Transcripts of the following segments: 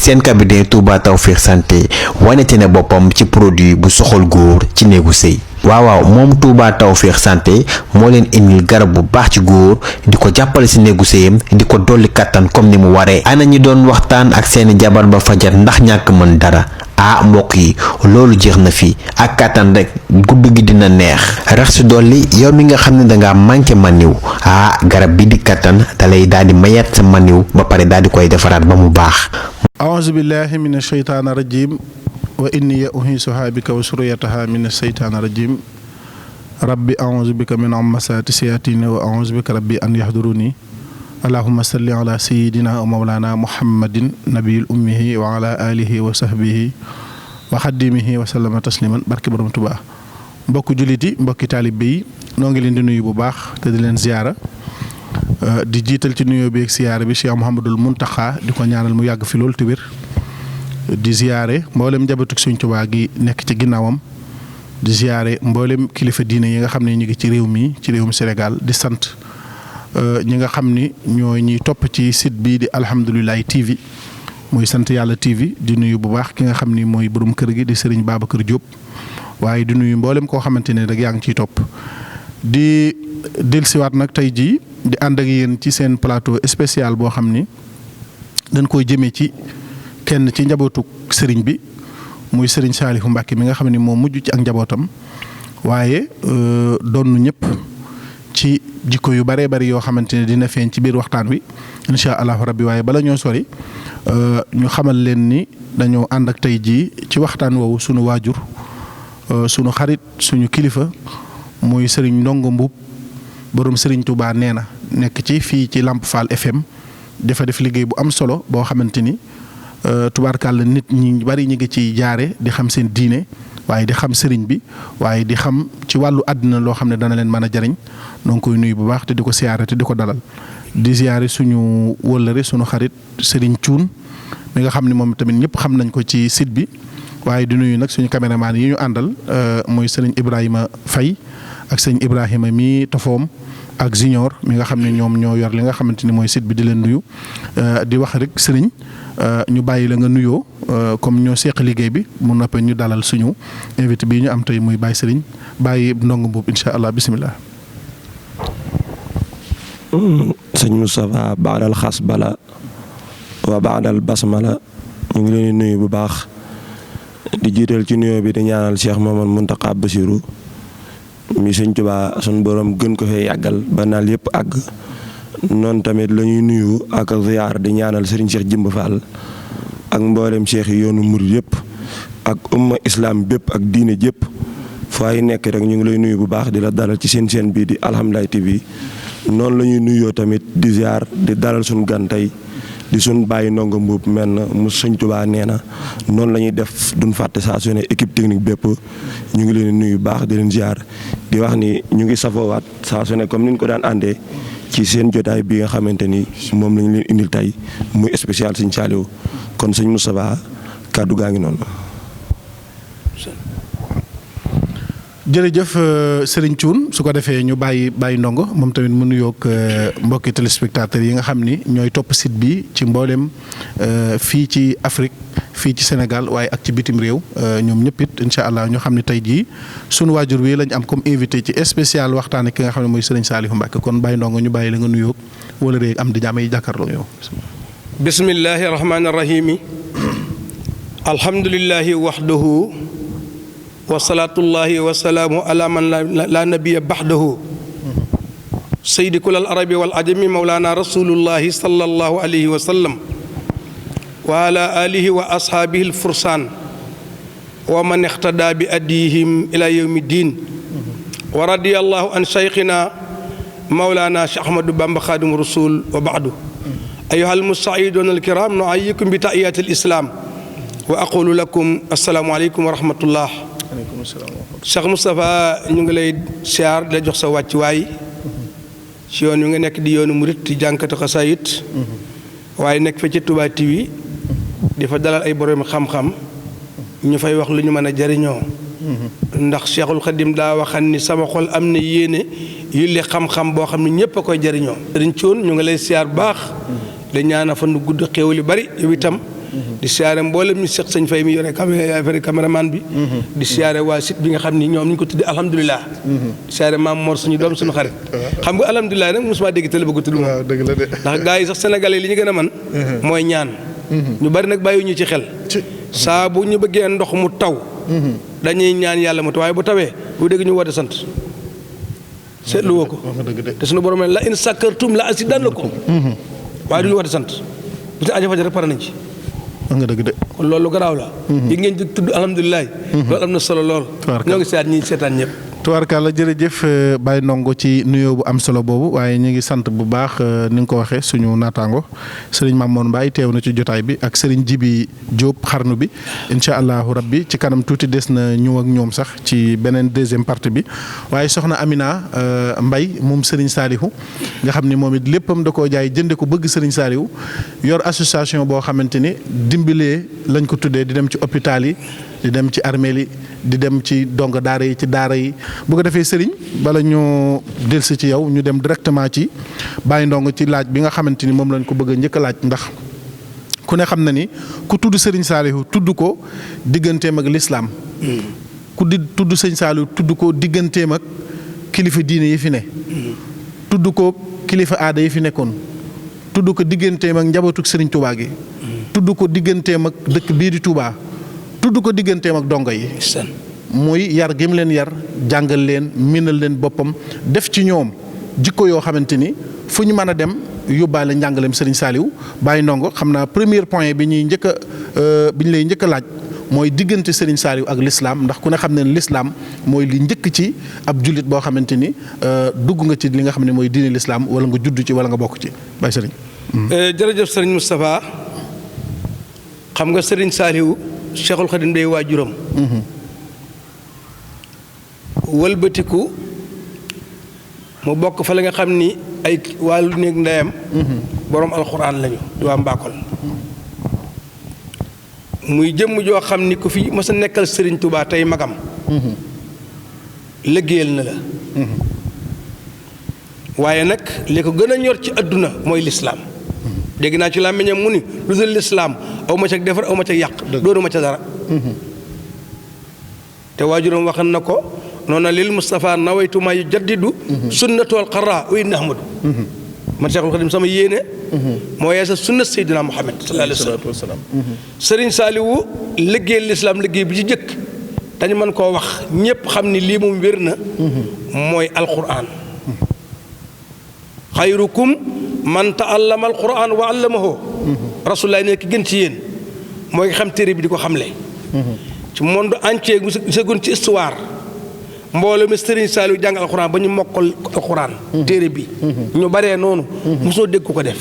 seen cabinet Touba Tawfekh Santé wanete na boppam ci produit bu soxal góor ci néegu sëy waaw moom Touba Tawfekh Santé moo leen indil garab bu baax ci góor di ko jàppale ci néegu sëyam di ko dolli kattan comme ni mu waree ana ñi doon waxtaan ak seeni jabar ba fajar ndax ñàkk mën dara mbokk yi loolu jeex na fi ak kattan rek gudd gi dina neex rax ci dolli yow mi nga xam ne dangaa manqué maniw garab bi di kattan dalay daal di mayaat sa maniw ba pare daal di koy defaraat ba mu baax. a'uuzu billahi mina shaytaani rajiim wa inni u'iizuhaa bika wa surriyatahaa mina shaytaani rajiim rabbi a'uuzu bika min hamazaati shayaatiin wa a'uuzu bika rabbi an yahduruuni allahumma salli ala sayyidina wa mawlana muhammadin nabiyil ummihi wa ala alihi wa sahbihi wa xaddimihi wa sallama tasliman barke borom Tuubaa mbokki jullit yi mbokki taalibe yi noo ngi leen di nuyu bu baax te di leen ziyaara di jiital ci nuyoo bi ak ziyaara bi Cheikh Mouhamadul Muntaxa di ko ñaanal mu yàgg fi loolu te wér di ziyaare mboolem njabootu Sëriñ Tuubaa gi nekk ci ginnaawam di ziyaare mboolem kilifa diine yi nga xam ne ñu ngi ci réew mi ci réewum Sénégal di sant ñi nga xam ni ñoo ñuy topp ci site bii di alhamdulilah TV muy sant yàlla TV di nuyu bu baax ki nga xam ni mooy borom kër gi di Serigne Babacar Diop waaye di nuyu mboolem koo xamante ne rek yaa ngi ciy topp di dellusiwaat nag tey jii di ànd ak yéen ci seen plateau spécial boo xam ni dañ koy jëmee ci kenn ci njabootu Serigne bi muy Serigne Saliou Mbacké mi nga xam ni moo mujj ci ak njabootam waaye doon ñëpp. ci jikko yu baree bari yoo xamante ne dina feeñ ci biir waxtaan wi incha allahu rabbi waaye bala ñoo sori ñu xamal leen ni dañoo ànd ak tey jii ci waxtaan woowu sunu waajur sunu xarit suñu kilifa muy Serigne Ndongo Mbuub borom Serigne Touba nee na nekk ci fii ci Lamp Fall FM dafa def liggéey bu am solo boo xamante ni tubaarkàlla nit ñi bari ñu ngi ciy jaare di xam seen diine. waaye di xam sëriñ bi waaye di xam ci wàllu àddina loo xam ne dana leen mën a jariñ donc koy nuyu bu baax te di ko siyaare te di ko dalal di siyaare suñu wëllëre suñu xarit Serigne Thioune mi nga xam ne moom tamit ñëpp xam nañ ko ci site bi waaye di nuyu nag suñu caméraman yi ñu àndal mooy Serigne Ibrahima Faye ak Serigne Ibrahima mi tafoom ak Junior mi nga xam ne ñoom ñoo yor li nga xamante ni mooy site bi di leen nuyu di wax rek Serigne ñu bàyyi la nga nuyoo comme ñoo seq liggéey bi mu noppee ñu dalal suñu invité bii ñu am tey muy Baye Serigne Baye Ndongo Mbuub incha allah bisimilah. sëñ Moustapha baadal xas bala wa baadal basmala ñu ngi leen di nuyu bu baax di jiital ci nuyoo bi di ñaanal Cheikh Mamadou Mountakha Bassirou mi sëñ Tuubaa suñu borom gën ko fee yàggal ba naal yëpp àgg. noonu tamit la ñuy nuyu ak ziyaar di ñaanal Serigne Cheikh Jimba Fall ak mboolem cheikh yi yoonu murid yëpp ak umma islam bépp ak diine jëpp fay nekk rek ñu ngi lay nuyu bu baax di la dalal ci seen bii di alhamdulilah TV noonu la ñuy nuyoo tamit di ziyaar di dalal suñu gan tey di suñ bàyyi Ndongo Mbuub mel na mu Sëñ Tuubaa nee na noonu la ñuy def duñ fàtte saa su ne équipe technique bépp ñu ngi leen di nuyu bu baax di leen ziyaar di wax ni ñu ngi safoowaat saa su ne comme ni ñu ko daan àndee. ci seen jotaay bi nga xamante ni moom lañu leen indil tey muy spécial Sëñ Saliou kon sëñ Moustapha kàddu gaa ngi noonu. jërëjëf Serigne Thioune su ko defee ñu bàyyi Ndongo moom tamit mu nuyoog mbokki téléspectateurs yi nga xam ni ñooy topp site bi ci mboolem fii ci Afrique fii ci Sénégal waaye ak ci bitim réew ñoom ñëpp it incha allah ñu xam ne tey jii sunu waajur wi lañ am comme invité ci spécial waxtaane ki nga xam ne mooy Serigne Saliou Mbacké kon Baye Ndongo ñu bàyyi la nga nuyoog wala réeg am di jàmm yi jàkkaarloo yow. bismillahi rahmaani rahim alhamdulillahi wahdahu wa salaatullahi wa salaamu ala man la nabiya baxdahu saydi kulal arabi wal ajami mawlana rasulullahi sallallahu alayhi wa sallam wa ala alihi wa ashaabihi alfursaan wa man ixtada bi adiyihim ila yawmi ddin wa radiyallahu an cheikhina mawlana cheikh ahmadou bamba xaadimu rasul wa baadu ayuha almustaiduuna alkiram nuayyikum bi taiyati alislam wa aqulu lakum assalaamu aleykum wa rahmatullah Cheikh Moustapha ñu ngi lay siyaar di la jox sa wàccuwaay ci yoon wi nga nekk di yoonu murit di jànkatu xasaayit waaye nekk fa ci Touba TV di fa dalal ay borom xam-xam ñu fay wax lu ñu mën a jariñoo ndax Cheikhul Khadim daa waxan ni sama xol am na yéene yulli xam-xam boo xam ne ñëpp a koy jariñoo Sëriñ Thioune ñu ngi lay siyaar baax da ñaana fa nu gudd xéewal yu bari yow itam di siyaare mboolem ñu seq sëñ Fay mi yore affaire caméraman bi. di siyaare waa site bi nga xam ni ñoom ñu ko tuddee alhamdulilah. di siyaare maam Mor suñu doom suñu xarit. xam nga alhamdulilah nag mosuma dégg télé bëgg tudd moom. waaw dëgg la de. ndax gars yi sax sénégalais li ñu gën a mën. mooy ñaan. ñu bari nag bàyyi ñu ci xel. saa bu ñu bëggee ndox mu taw. dañuy ñaan yàlla mu taw waaye bu tawee bu dégg ñu woote sant. seetlu woo ko. te suñu borom la in sakkartum la azidannakum. waaye du ñu woote sant. bu ñu aja fajar rek pare nañ ci. wax nga dëgg de. kon loolu garaaw la. yi ngeen di tudd alhamdulilah. loolu am na solo lool. ñoo ngi seet ñi seetaan ñëpp. tubaarkàlla jërëjëf Baye Ndongo ci nuyoo bu am solo boobu waaye ñu ngi sant bu baax ni nga ko waxee suñu naataango sëriñ Mamour Mbaye teew na ci jotaay bi ak sëriñ Jibi Diop xarnu bi incha allahu rabbi ci kanam tuuti des na ñëw ak ñoom sax ci beneen deuxième partie bi waaye soxna Amina Mbaye moom sëriñ Saalihu nga xam ni moom it léppam da koo jaay jënde ko bëgg sëriñ Saalihu yor association boo xamante ni dimbalee lañ ko tuddee di dem ci hôpital yi di dem ci armeel yi di dem ci donga daara yi ci daara yi bu ko defee sëriñ bala ñoo delsi ci yow ñu dem directement ci Baye Ndongo ci laaj bi nga xamante ni moom lañ ko bëgg a njëkk a laaj ndax ku ne xam na ni ku tudd sëriñ Saalihu tudd ko digganteem ak lislaam ku di tudd sëriñ Saalihu tudd ko digganteem ak kilifa diine yi fi ne tudd ko kilifa aada yi fi nekkoon tudd ko digganteem ak njabootuk sëriñ Touba gi tudd ko digganteem ak dëkk bii di Touba tudd ko digganteem ak dongo yi muy yar gi mu leen yar jàngal leen miinal leen boppam def ci ñoom jikko yoo xamante ni fu ñu mën a dem yóbbaale njàngaleem Serigne Saliou Baye Ndongo xam naa premier point bi ñuy njëkk a bi ñu lay njëkk a laaj mooy diggante Serigne Saliou ak l'islam ndax ku ne xam ne l'islam mooy li njëkk ci ab jullit boo xamante ni dugg nga ci li nga xam ne mooy diine l'islam wala nga judd ci wala nga bokk ci Baye Serigne. jërëjëf Serigne Moustapha xam nga Serigne Saliou Cheikhul Khadim day waajuram wëlbatiku mu bokk fa la nga xam ni ay wàllu néeg ndeyam boroom alxuraan lañu di waa Mbakol muy jëmm joo xam ni ku fi mas a nekkal Serigne Touba tey magam liggéeyal na la waaye nag li ko gën a ñor ci àdduna mooy lislaam dégg naa ci làmmiñam mu ni lu dul lislaam aw ma ca defar aw ma ca yàq dóoru ma ca dara te waajuram waxan na ko noona lil Moustapha nawaytu ma yu jaddidu sunnatool xarra wa inna ahmadu man Cheikhul Khadim sama yéene moo yeesa sunna Seydina Muhammad sallallahu alayhi wa sallam Serigne Saliou liggéey lislaam liggéey bi ci jëkk dañu mën koo wax ñépp xam ni lii moom wér na mooy alquran xayrukum man taallama alquran wa allamahu rasulullah ne ki gën ci yéen mooy xam téere bi di ko xamle ci monde entier mu segun ci histoire mbooloo mi Serigne Saliou jàng alquran ba ñu mokkal alquran téere bi ñu baree noonu mosoo dégg ko def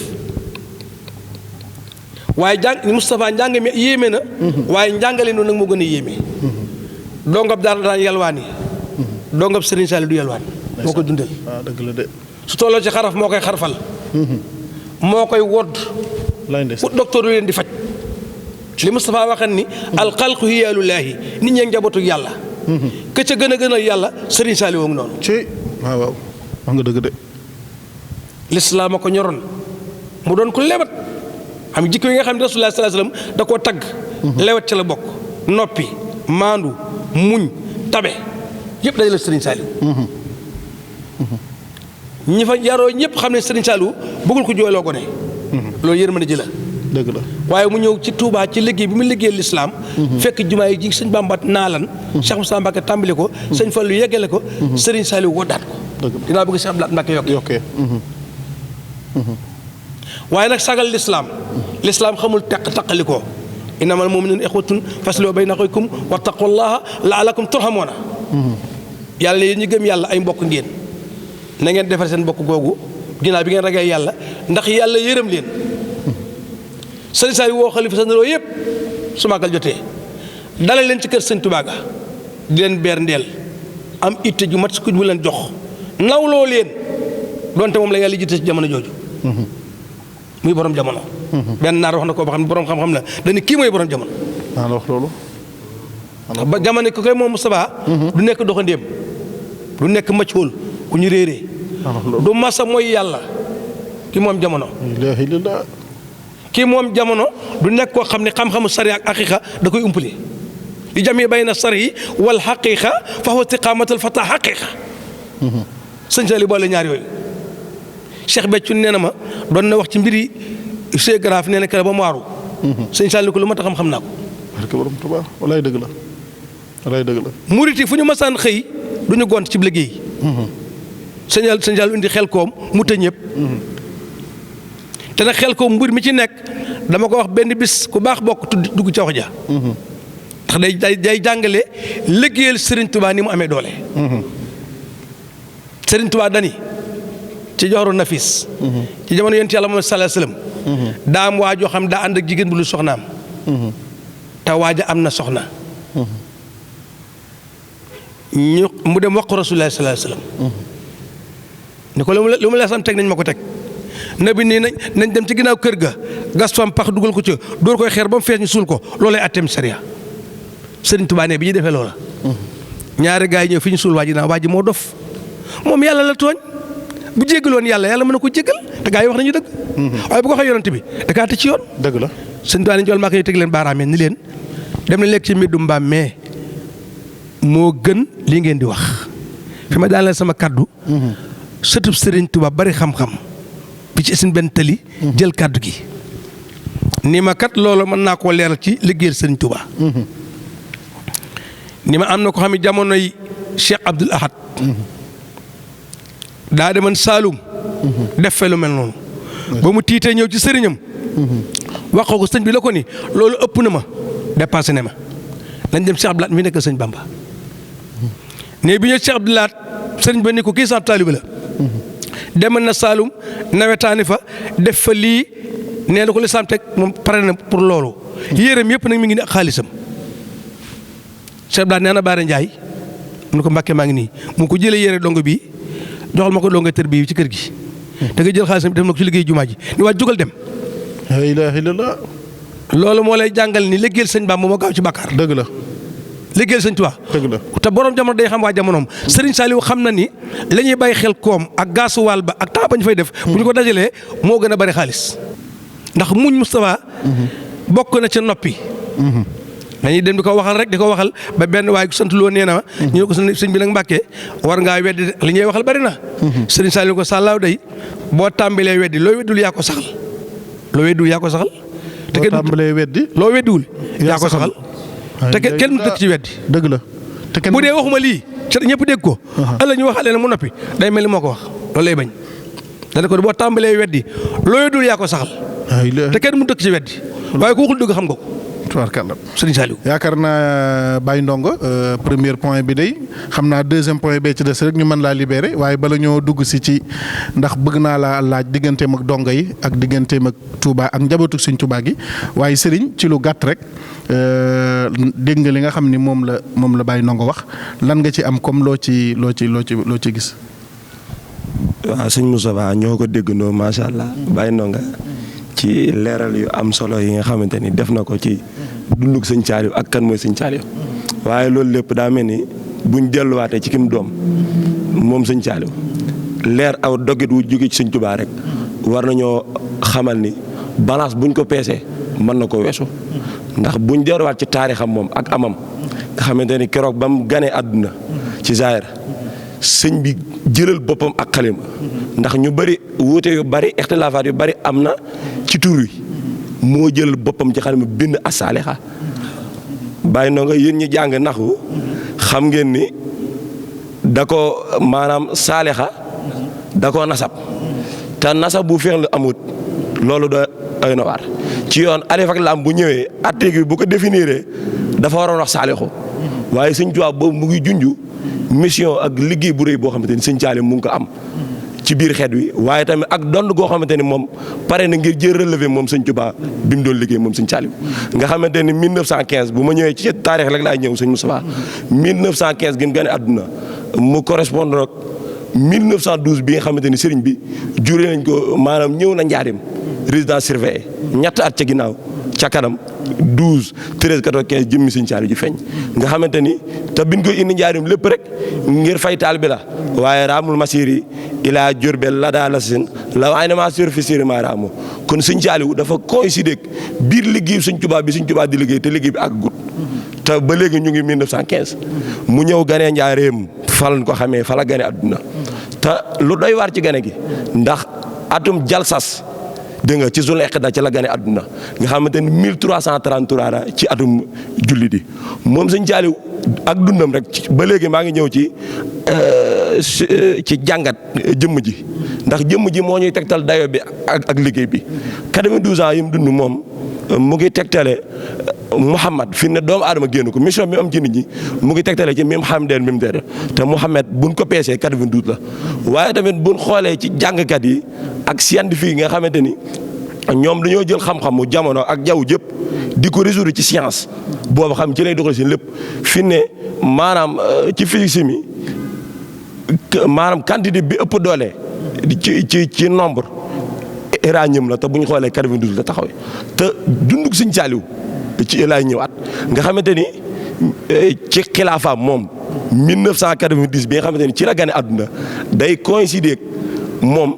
waaye jàng Moustapha njàng mi yéeme na waaye njàngale noonu nag moo gën a yéeme dongab daal daan yalwaani dongab Serigne Saliou du yalwaan moo koy dundal dëgg la de su tolloo ci xaraf moo koy xarfal moo koy wodd pour docteur leen di faj li Moustapha waxan ni alxalqu hiyaalullaahi nit ñee njabootu yàlla ka ca gën a gënal yàlla Serigne Saliou ngi noonu ci waaw waaw wax nga dëgg de lislaam a ko ñoroon mu doon ko lewat xam jikko yi nga xam ne Rasulullah sallallahu alayhi wasallam da koo tagg lewat ca la bokk noppi maandu muñ tabe yëpp day la Serigne Saliou ñi fa yaroo ñëpp xam ne Serigne Saliou bëggul ko jooyloo ko ne loolu yërmande ji la dëgg la waaye mu ñëw ci Touba ci liggéey bi mu liggéey lislaam fekk jumaa yi ji sëñ Bamba naalan Cheikh Moussa Mbacké tàmbali ko sëñ Fallou yeggale ko Serigne Saliou woddaat ko dinaa bëgg Cheikh Abdoulaye Mbacké yokkee waaye nag sagal lislaam xamul taqali ko innamal mu'minuuna ixwatun faslihu bayna axawaykum wattaqullaha la'allakum turhamuuna yàlla ne yéen ñi gëm yàlla ay mbokk ngeen na ngeen defar seen mbokk googu ginnaaw bi ngeen ragee yàlla ndax yàlla yërëm leen Serigne Saliou woo xalifa sanaroo yëpp su màggal jotee dalal leen ci kër Sëñ Tuubaa ga di leen beer ndeel am itte ju mat ku mu leen jox nawloo leen donte moom la yàlla jiite ci jamono jooju muy borom jamono benn naar wax na ko ba xam ne borom xam-xam la dañu kii mooy borom jamono naa la wax loolu ba jamono ko koy moom Moustapha du nekk doxandéem du nekk maccool ku ñu réeree du masa mooy yàlla ki moom jamono kii moom jamono du nekk koo xam ne xam-xamu sariya ak aqiqa da koy umpale li jamee bayna sari wal xaqiqa fa huwa istiqaamatul fata xaqiqa sëñ Saliou boole ñaar yooyu. Cheikh Béthio nee na ma doon na wax ci mbiri géographe nee na kër ba mu waaru. sëñ Saliou ko lu ma tax xam naa ko. barke borom Tuubaa walaay dëgg la walaay dëgg la. murit yi fu ñu masaan xëy du ñu gont ci liggéey. sëñ Saliou indi xel koom mu tëj ñëpp. te nag xel koom mbir mi ci nekk dama ko wax benn bis ku baax bokk dugg ca wax ja. ndax day jàngale liggéeyal Serigne Touba ni mu amee doole. Serigne Touba dani ci joxoru nafis ci jamono yonent Yàlla Muhammad sallallahu alayhi wasallam daa am waa joo xam daa ànd ak jigéen bu lu soxnaam. te waaja am na soxna. mu dem wax ko Rasulullah sallallahu alayhi wasallam ni ko lu mu la sam teg nañ ma ko teg. nabi nii nañ dem ci ginnaaw kër ga gas fam pax dugal ko ca dóor koy xeer ba mu fees ñu suul ko loolay atteem sariya. Sëriñ Tuubaa ne bi ñu defee loola ñaari gaa yi ñëw fi ñu suul waa ji moo dof moom yàlla la tooñ bu jéggaloon yàlla mën na ko jéggal te gaa yi wax nañu dëgg. waaye bu ko waxee yonent bi da kaa tëj ci yoon. dëgg la Sëriñ Tuubaa ne jool maa koy teg leen baaraamee ni leen dem na lekk ci mbeddu mbaam mais moo gën lii ngeen di wax fi ma daaneel sama kaddu. sëtub Sëriñ Tuubaa bari xam-xam bi ci seen benn tali. jël kaddu gi ni ma kat loolu mën naa koo leeral ci liggéeyal Sëriñ Tuubaa. ni ma am na ko xam ne jamonoy Cheikh Abdoul Ahad daa demoon Saalum def fe lu mel noonu ba mu tiitee ñëw ci sëriñam wax ko sëñ bi la ko ni loolu ëpp na ma dépassé ne ma lañ dem Cheikh Abdoul Ahad mi nekk sëñ Bamba ne bi ñëw Cheikh Abdoul Ahad sëriñ ba ni ko kii sa taalibe la demoon na Saalum nawetaani fa def fa lii nee na ko lislaam teg moom pare na pour loolu yéreem yëpp nag mi ngi ne ak xaalisam Cheikh Abdoul Ahad nee na Baara Ndiaye mu ne ko Mbàkke maa ngi nii mu ko jëlee yére dongo bi joxal ma ko dongo tër bi ci kër gi da nga jël xaalisam def na ko ci liggéey jumaa ji ni waa jógal dem. la ilaaha illallaah. loolu moo lay jàngal ni liggéeyal sëñ Bamba moo gaaw ci bàkkaar. dëgg la. liggéeyal sëñ Tuubaa. dëgg la te borom jamono day xam waa jamonoom. Serigne Saliou xam na ni la ñuy bàyyi xel koom ak gaasuwaal ba ak temps ba ñu fay def. bu ñu ko dajalee moo gën a bari xaalis. ndax muñ Moustapha. bokk na ca noppi. dañuy dem di ko waxal rek di ko waxal ba benn waaye sant loo nee na ma. ñu ne ko sëñ bi nag Mbàkke war ngaa weddi li ñuy waxal bari na. Serigne Saliou ko sàllaaw day boo tàmbalee weddi loo weddul yaa ko saxal. loo weddiwul yaa ko saxal. te boo tàmbalee weddi. loo weddiwul yaa ko saxal. te kenn mu dëkk ci weddi. dëgg la te kenn bu dee waxuma lii ca ñëpp dégg ko. ëllëg ñu waxalee ne mu noppi day mel ni moo ko wax loolu lay bañ. dana ko boo tàmbalee weddi loo weddul yaa ko saxal. te kenn mu dëkk ci weddi. waaye ku waxul dëgg xam nga ko. tubaarkàlla Serigne Saliou. yaakaar naa Baye Ndongo premier point bi day xam naa deuxième point bee ci des rek ñu mën laa libéré waaye bala ñoo dugg si ci ndax bëgg naa laa laaj digganteem ak dongo yi ak digganteem ak Touba ak njabootu Sëriñ Touba gi waaye Serigne ci lu gàtt rek dégg nga li nga xam ni moom la Baye Ndongo wax lan nga ci am comme loo ci gis. waaw sëñ Moustapha ñoo ko déggandoo macha allah Baye Ndongo ci leeral yu am solo yi nga xamante ni def na ko ci dundug sëñ Saliou ak kan mooy sëñ Saliou waaye loolu lépp daa mel ni buñ delluwaatee ci kim doom moom sëñ Saliou leer aw dogit wu jóge ci sëñ Touba rek war nañoo xamal ni balance buñ ko peesee mën na ko weesu ndax buñ delluwaat ci taarixam moom ak amam nga xamante ni keroog ba mu ganee àdduna ci zaahir sëñ bi jëlal boppam ak xalima ndax ñu bëri wuute yu bëri ixtilaafaat yu bëri am na ci tur wi moo jëlal boppam ci xalima bind as-saaliha Baye Ndongo yéen ñi jàng naxu xam ngeen ni da ko maanaam saaliha da koo nasab te nasab bu feeñ la amut loolu doy na waar ci yoon alif ak laam bu ñëwee article bi bu ko définiree dafa waroon wax saalixu waaye sëñ Tuubaa boobu mu ngi junju mission ak liggéey bu rëy boo xamante ni sëñ Saliou mu ngi ko am ci biir xeet wi waaye tamit ak dond goo xamante ni moom pare na ngir jël relevé moom sëñ Tuubaa bi mu doon liggéey moom sëñ Saliou nga xamante ni 1915 bu ma ñëwee ci taarix rek laay ñëw sëñ Moustapha 1915 gi mu gane àdduna mu correspondre ak 1912 bi nga xamante ni sëriñ bi juree nañ ko maanaam ñëw na njaarim résidence surveillée ñett at ca ginnaaw ca kanam 12 13 14 15 jëmmi sëñ Saliou ji feeñ nga xamante ni te biñ koy indi njaarim lépp rek ngir fay taal bi la waaye raamul masiri ilaa Jurbel la daa la sin la waaye na maa sur fi siri maa raamu kon sëñ Saaliw dafa coïncider biir liggéey sëñ Tuubaa bi sëñ Tuubaa di liggéey te liggéey bi ak gut te ba léegi ñu ngi 1915 mu ñëw ganee njaareem fa lañ ko xamee fa la gane àdduna te lu doy waar ci gane gi ndax atum jalsas dégg nga ci Zul Iqda ci la gane àdduna nga xamante ni 1333 ci atum julli di moom sëñ Saaliw ak dundam rek ba léegi maa ngi ñëw ci jàngat jëmm ji ndax jëmm ji moo ñuy tegtal dayo bi ak liggéey bi 92 ans yi mu dund moom mu ngi tegtale Muhammad fi ne doomu aadama génn ko mission bi am ci nit ñi mu ngi tegtale ci même xam deen même dere te Muhammad buñ ko peesee 92 la waaye tamit buñ xoolee ci jàngkat yi ak scientifique yi nga xamante ni ñoom dañoo jël xam-xamu jamono ak jaww jëpp di ko résoudre ci science boobu xam ci lay doxal si lépp fi ne maanaam ci physique mi maanaam quantité bi ëpp doole ci nombre uranium la te bu ñu xoolee 92 la taxawee te dunduk Sëñ Saaliw ci laay ñëwaat nga xamante ni ci xilaafaam moom 1990 bi nga xamante ni ci la gane àdduna day coïncider moom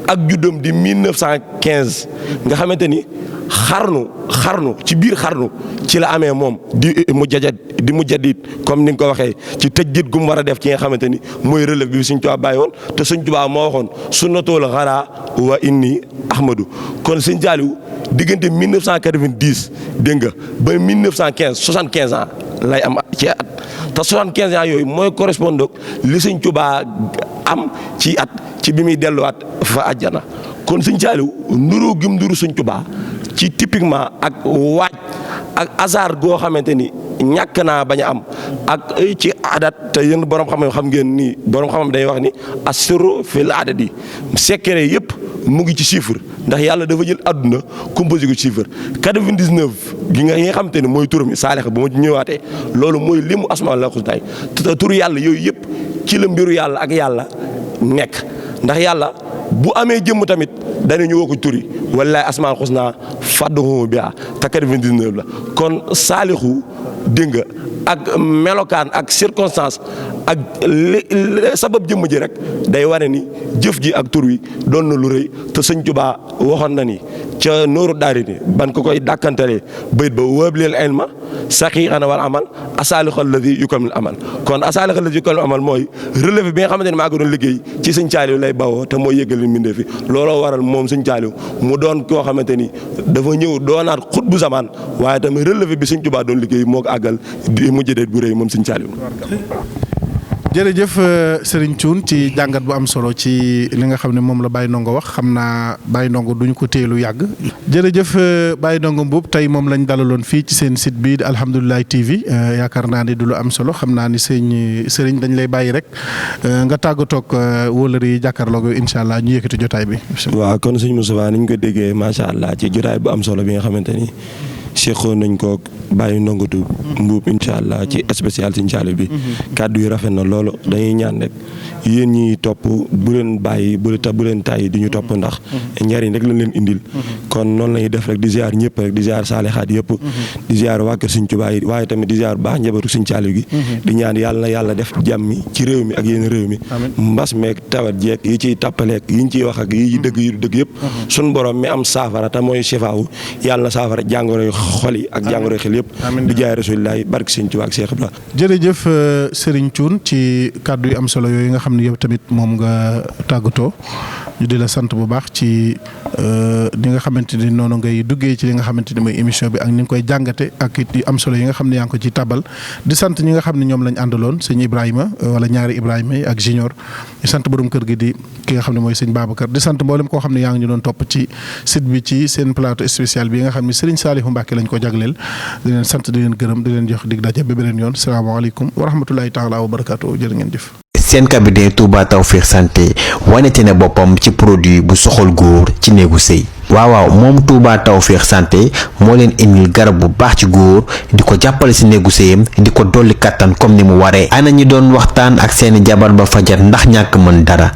ak juddam di 1915 nga xamante ni xarnu ci biir xarnu ci la amee moom di mujaddid comme ni nga ko waxee ci tëjdid gu mu war a def ci nga xamante ni mooy relève bi Sëñ Tuubaa bàyyi woon te Sëñ Tuubaa moo waxoon sunnatul xara wa inni ahmadu kon Sëñ Saaliw diggante 1990 dégg nga ba 1915 75 ans lay am ci at te 75 ans yooyu mooy correspondre li Sëñ Tuubaa am ci at ci bi muy delluwaat fa àjjana kon Sëñ Saaliw nduru gim nduru Sëñ Tuubaa ci typiquement ak waaj ak hasard goo xamante ni ñàkk naa bañ a am ak ci adat te yéen borom xam ngeen ni borom xam day wax ni asirru fil adat yi secret yëpp mu ngi ci chiffre ndax yàlla dafa jël àdduna composé ko ci chiffre 99 gi nga xamante ni mooy turam Saalix bu ma ñëwaatee loolu mooy limu asmaa la xusnaay te tur yàlla yooyu yëpp ci la mbiru yàlla ak yàlla nekk ndax yàlla bu amee jëmm tamit danañu woo ko turi wallaahi asmaal xusnaa fadduhu biha te 99 la kon Saalixu dégg nga ak melokaan ak circonstance ak sabab jëmm ji rek day wane ni jëf ji ak tur wi doon na lu rëy te Sëñ Tuubaa waxoon na ni ca nooru daari ni ban ko koy dàkkantalee bayit ba wëbleel ilma saqiiqan wal amal asaalixu alladi yukamil amal kon asaalixu alladi yukamil amal mooy relève bi nga xamante ne maa ngi doon liggéey ci Sëñ Saaliw lay bawoo te mooy yëggali mbindee fi looloo waral moom Sëñ Saaliw mu doon koo xamante ni dafa ñëw doonaat xut bu zamaan waaye tamit relève bi Sëñ Tuubaa doon liggéey moo ko àggal di mujjëdeet bu rëy moom Sëñ Saaliw. jërëjëf Serigne Thioune ci jàngat bu am solo ci li nga xam ne moom la Baye Ndongo wax xam naa Baye Ndongo duñu ko téelu yàgg. jërëjëf Baye Ndongo Mboup tey moom lañ dalaloon fii ci seen site bi di Alhamdulilah TV yaakaar naa ne du lu am solo xam naa ni Serigne dañ lay bàyyi rek nga tàggatoo ak wóolari yi jàkkaarloo incha allah ñu yëkkati jotaay bi. waaw kon sëñ Moustapha ni ñu ko déggee macha allah ci jotaay bu am solo bi nga xamante ni seqoon nañ ko Baye Ndongo Mboup incha allah ci spécial Sëñ Saaliw bi kàddu yi rafet na loolu dañuy ñaan rek yéen ñi topp bu leen bàyyi bu leen tàyyi di ñu topp ndax njariñ rek lañ leen indil kon noonu la ñuy def rek di ziar ñëpp rek di ziar saalixaat yëpp di ziar waa kër Sëñ Tuubaa yi waaye tamit di ziar baax njabootu Sëñ Saaliw gi di ñaan yàlla na yàlla def jàmmi ci réew mi ak yéen réew mi mbas meeg tawat jeeg yi ciy tappaleeg yi ñu ciy wax ak yi dëgg yu dëgg yëpp suñ borom mi am saafara te mooy shifaawu yàlla na saafara jàngoro xol yi ak jàngoro xel yëpp di jaay rasulilah barke Sëñ Tuubaa ak Cheikh Ibra. jërëjëf Serigne Thioune ci kàddu yu am solo yooyu nga xam ne yow tamit moom nga tàggatoo ñu di la sant bu baax ci li nga xamante ni noonu ngay duggee ci li nga xamante ni mooy émission bi ak ni nga koy jàngate ak it yu am solo yi nga xam ne yaa ngi ko ci tabal di sant ñi nga xam ne ñoom lañ àndaloon sëñ Ibrahima wala ñaari Ibrahima yi ak Junior di sant borom kër gi di ki nga xam ne mooy sëñ Babacar di sant mboolem koo xam ne yaa ngi ñu doon topp ci site bi ci seen plateau spécial bi nga xam ne Serigne Saliou Mbacké lañ ko jagleel di leen sant di leen gërëm di leen jox dig daje ba beneen yoon salaamaaleykum wa rahmatulahi taala wa barakaatu jërë ngeen jëf. seen cabinet Touba Tawfekh Santé wanete ne boppam ci produit bu soxal góor ci néegu sëy waaw moom Touba Tawfekh Santé moo leen indil garab bu baax ci góor di ko jàppale si néegu sëyam di ko dolli kattan comme ni mu waree ana ñi doon waxtaan ak seeni jabar ba fajar ndax ñàkk mën dara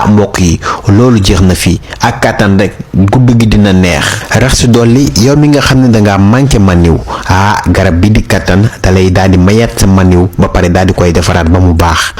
mbokk yi loolu jeex na fi ak kattan rek gudd gi dina neex rax si dolli yow mi nga xam ne dangaa manqué maniw garab bi di kattan da lay daal di mayaat sa maniw ba pare daal di koy defaraat ba mu baax